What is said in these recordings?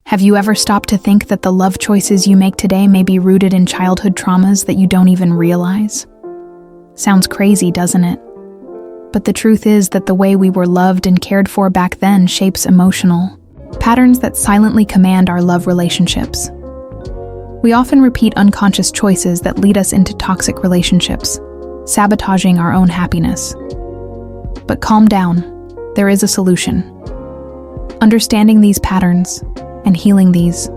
Have you ever stopped to think that the love choices you make today may be rooted in childhood traumas that you don't even realize? Sounds crazy, doesn't it? But the truth is that the way we were loved and cared for back then shapes emotional patterns that silently command our love relationships. We often repeat unconscious choices that lead us into toxic relationships, sabotaging our own happiness. But calm down, there is a solution. Understanding these patterns and healing these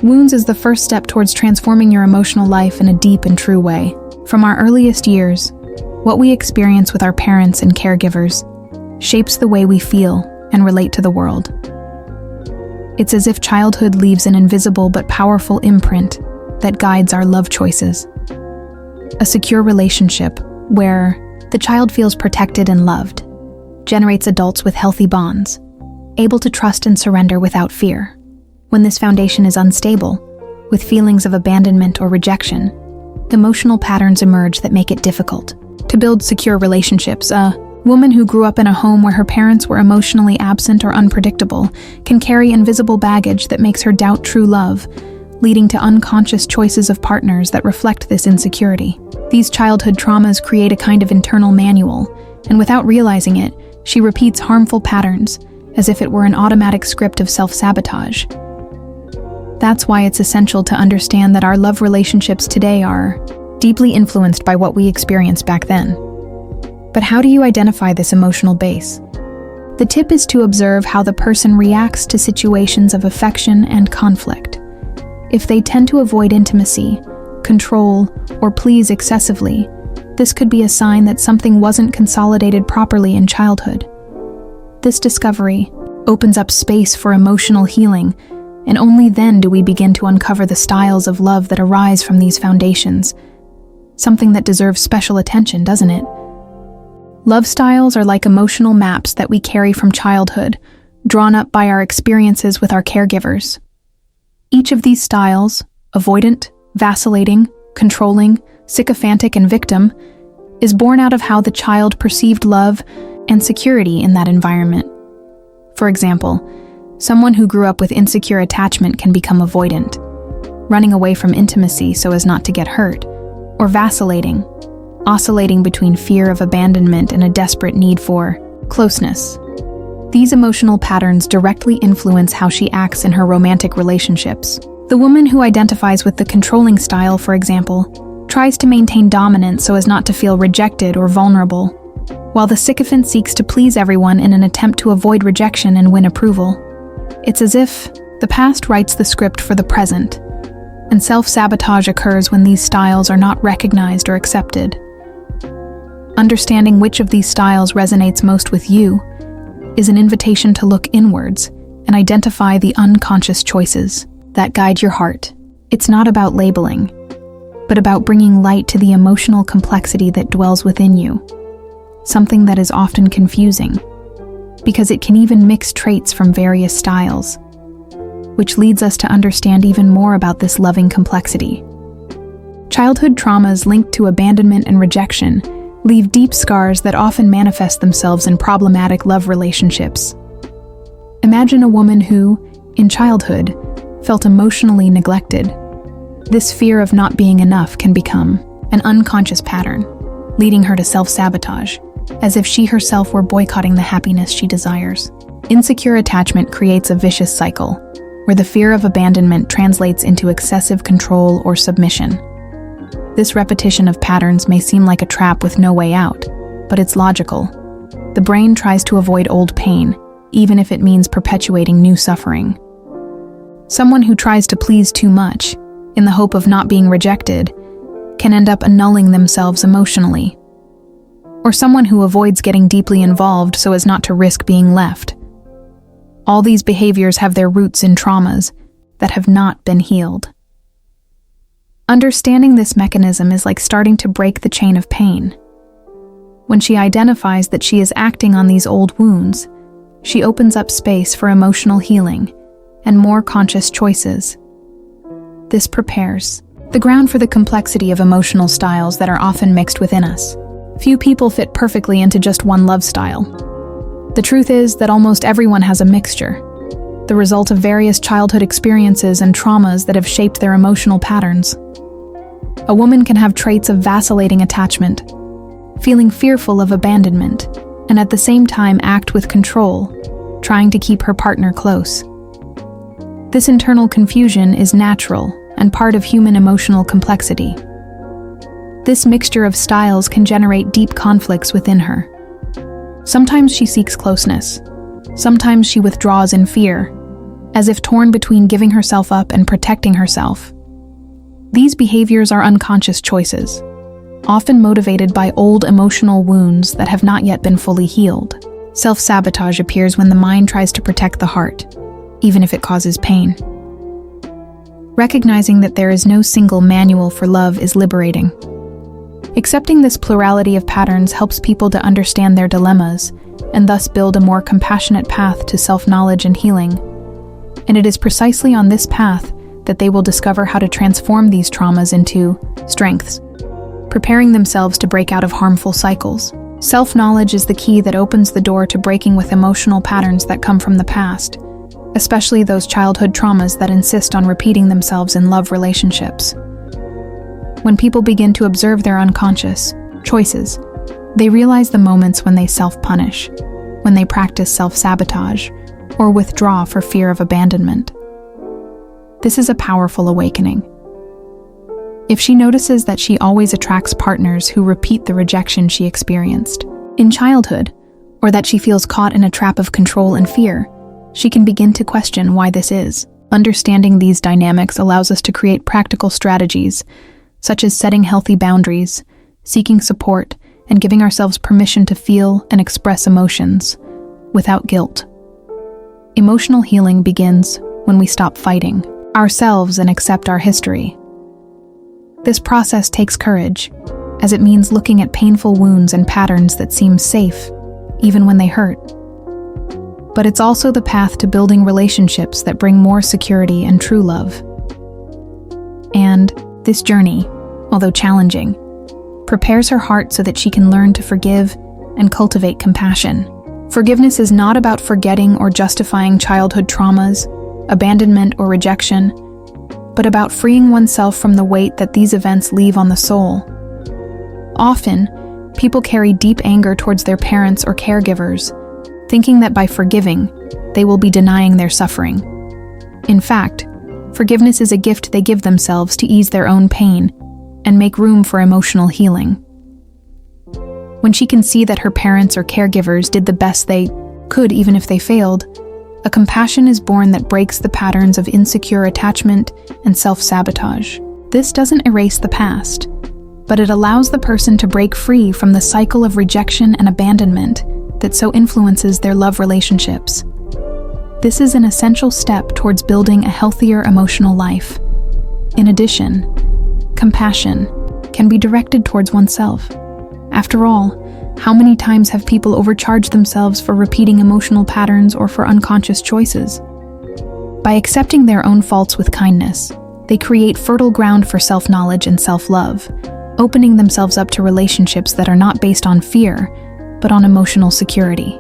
wounds is the first step towards transforming your emotional life in a deep and true way. From our earliest years, what we experience with our parents and caregivers shapes the way we feel and relate to the world. It's as if childhood leaves an invisible but powerful imprint that guides our love choices. A secure relationship where the child feels protected and loved generates adults with healthy bonds, able to trust and surrender without fear. When this foundation is unstable, with feelings of abandonment or rejection, emotional patterns emerge that make it difficult to build secure relationships. A woman who grew up in a home where her parents were emotionally absent or unpredictable can carry invisible baggage that makes her doubt true love, leading to unconscious choices of partners that reflect this insecurity. These childhood traumas create a kind of internal manual, and without realizing it, she repeats harmful patterns as if it were an automatic script of self-sabotage. That's why it's essential to understand that our love relationships today are deeply influenced by what we experienced back then. But how do you identify this emotional base? The tip is to observe how the person reacts to situations of affection and conflict. If they tend to avoid intimacy, control, or please excessively, this could be a sign that something wasn't consolidated properly in childhood. This discovery opens up space for emotional healing, and only then do we begin to uncover the styles of love that arise from these foundations. Something that deserves special attention, doesn't it? Love styles are like emotional maps that we carry from childhood, drawn up by our experiences with our caregivers. Each of these styles, avoidant, vacillating, controlling, sycophantic, and victim, is born out of how the child perceived love and security in that environment. For example, someone who grew up with insecure attachment can become avoidant, running away from intimacy so as not to get hurt, or vacillating, oscillating between fear of abandonment and a desperate need for closeness. These emotional patterns directly influence how she acts in her romantic relationships. The woman who identifies with the controlling style, for example, tries to maintain dominance so as not to feel rejected or vulnerable, while the sycophant seeks to please everyone in an attempt to avoid rejection and win approval. It's as if the past writes the script for the present, and self-sabotage occurs when these styles are not recognized or accepted. Understanding which of these styles resonates most with you is an invitation to look inwards and identify the unconscious choices that guide your heart. It's not about labeling, but about bringing light to the emotional complexity that dwells within you, something that is often confusing, because it can even mix traits from various styles, which leads us to understand even more about this loving complexity. Childhood traumas linked to abandonment and rejection leave deep scars that often manifest themselves in problematic love relationships. Imagine a woman who, in childhood, felt emotionally neglected. This fear of not being enough can become an unconscious pattern, leading her to self-sabotage, as if she herself were boycotting the happiness she desires. Insecure attachment creates a vicious cycle, where the fear of abandonment translates into excessive control or submission. This repetition of patterns may seem like a trap with no way out, but it's logical. The brain tries to avoid old pain, even if it means perpetuating new suffering. Someone who tries to please too much, in the hope of not being rejected, can end up annulling themselves emotionally. Or someone who avoids getting deeply involved so as not to risk being left. All these behaviors have their roots in traumas that have not been healed. Understanding this mechanism is like starting to break the chain of pain. When she identifies that she is acting on these old wounds, she opens up space for emotional healing and more conscious choices. This prepares the ground for the complexity of emotional styles that are often mixed within us. Few people fit perfectly into just one love style. The truth is that almost everyone has a mixture, the result of various childhood experiences and traumas that have shaped their emotional patterns. A woman can have traits of vacillating attachment, feeling fearful of abandonment, and at the same time act with control, trying to keep her partner close. This internal confusion is natural and part of human emotional complexity. This mixture of styles can generate deep conflicts within her. Sometimes she seeks closeness. Sometimes she withdraws in fear, as if torn between giving herself up and protecting herself. These behaviors are unconscious choices, often motivated by old emotional wounds that have not yet been fully healed. Self-sabotage appears when the mind tries to protect the heart, even if it causes pain. Recognizing that there is no single manual for love is liberating. Accepting this plurality of patterns helps people to understand their dilemmas and thus build a more compassionate path to self-knowledge and healing. And it is precisely on this path that they will discover how to transform these traumas into strengths, preparing themselves to break out of harmful cycles. Self-knowledge is the key that opens the door to breaking with emotional patterns that come from the past, especially those childhood traumas that insist on repeating themselves in love relationships. When people begin to observe their unconscious choices, they realize the moments when they self-punish, when they practice self-sabotage, or withdraw for fear of abandonment. This is a powerful awakening. If she notices that she always attracts partners who repeat the rejection she experienced in childhood, or that she feels caught in a trap of control and fear, she can begin to question why this is. Understanding these dynamics allows us to create practical strategies, such as setting healthy boundaries, seeking support, and giving ourselves permission to feel and express emotions without guilt. Emotional healing begins when we stop fighting ourselves and accept our history. This process takes courage, as it means looking at painful wounds and patterns that seem safe, even when they hurt. But it's also the path to building relationships that bring more security and true love. And this journey, although challenging, prepares her heart so that she can learn to forgive and cultivate compassion. Forgiveness is not about forgetting or justifying childhood traumas, abandonment, or rejection, but about freeing oneself from the weight that these events leave on the soul. Often, people carry deep anger towards their parents or caregivers, thinking that by forgiving, they will be denying their suffering. In fact, forgiveness is a gift they give themselves to ease their own pain and make room for emotional healing. When she can see that her parents or caregivers did the best they could even if they failed, a compassion is born that breaks the patterns of insecure attachment and self-sabotage. This doesn't erase the past, but it allows the person to break free from the cycle of rejection and abandonment that so influences their love relationships. This is an essential step towards building a healthier emotional life. In addition, compassion can be directed towards oneself. After all, how many times have people overcharged themselves for repeating emotional patterns or for unconscious choices? By accepting their own faults with kindness, they create fertile ground for self-knowledge and self-love, opening themselves up to relationships that are not based on fear, but on emotional security.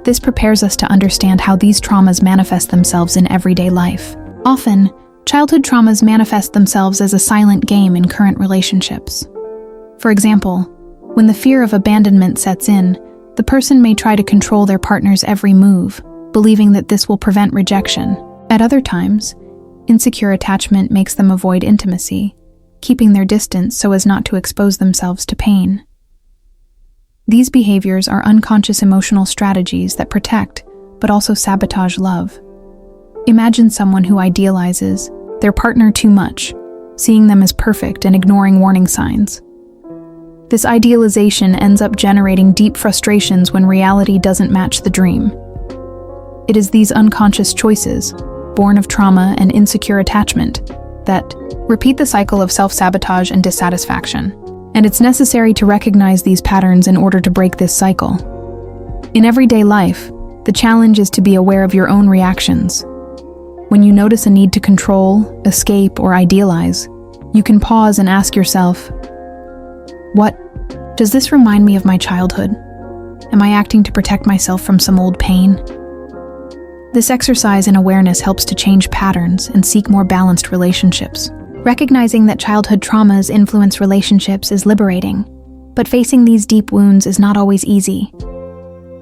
This prepares us to understand how these traumas manifest themselves in everyday life. Often, childhood traumas manifest themselves as a silent game in current relationships. For example, when the fear of abandonment sets in, the person may try to control their partner's every move, believing that this will prevent rejection. At other times, insecure attachment makes them avoid intimacy, keeping their distance so as not to expose themselves to pain. These behaviors are unconscious emotional strategies that protect, but also sabotage love. Imagine someone who idealizes their partner too much, seeing them as perfect and ignoring warning signs. This idealization ends up generating deep frustrations when reality doesn't match the dream. It is these unconscious choices, born of trauma and insecure attachment, that repeat the cycle of self-sabotage and dissatisfaction. And it's necessary to recognize these patterns in order to break this cycle. In everyday life, the challenge is to be aware of your own reactions. When you notice a need to control, escape, or idealize, you can pause and ask yourself, does this remind me of my childhood? Am I acting to protect myself from some old pain? This exercise in awareness helps to change patterns and seek more balanced relationships. Recognizing that childhood traumas influence relationships is liberating, but facing these deep wounds is not always easy.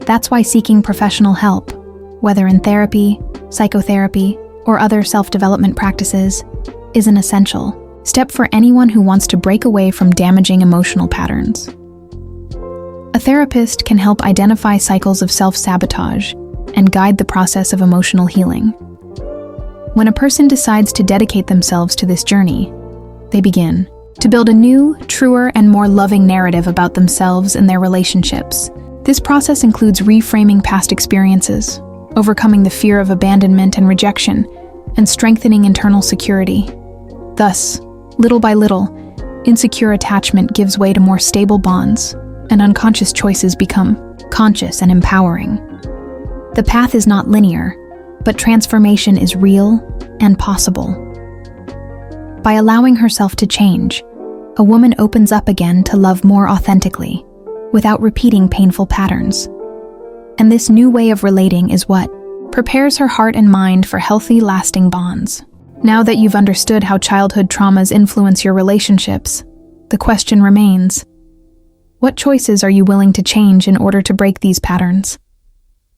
That's why seeking professional help, whether in therapy, psychotherapy, or other self-development practices, is an essential step for anyone who wants to break away from damaging emotional patterns. A therapist can help identify cycles of self-sabotage and guide the process of emotional healing. When a person decides to dedicate themselves to this journey, they begin to build a new, truer, and more loving narrative about themselves and their relationships. This process includes reframing past experiences, overcoming the fear of abandonment and rejection, and strengthening internal security. Thus, little by little, insecure attachment gives way to more stable bonds, and unconscious choices become conscious and empowering. The path is not linear, but transformation is real and possible. By allowing herself to change, a woman opens up again to love more authentically, without repeating painful patterns. And this new way of relating is what prepares her heart and mind for healthy, lasting bonds. Now that you've understood how childhood traumas influence your relationships, the question remains: what choices are you willing to change in order to break these patterns?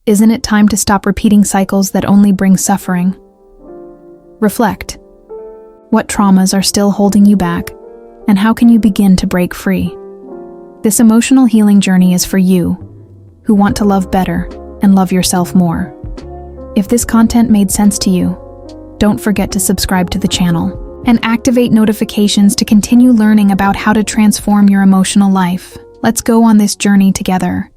Isn't it time to stop repeating cycles that only bring suffering? Reflect. What traumas are still holding you back, and how can you begin to break free? This emotional healing journey is for you, who want to love better and love yourself more. If this content made sense to you, don't forget to subscribe to the channel and activate notifications to continue learning about how to transform your emotional life. Let's go on this journey together.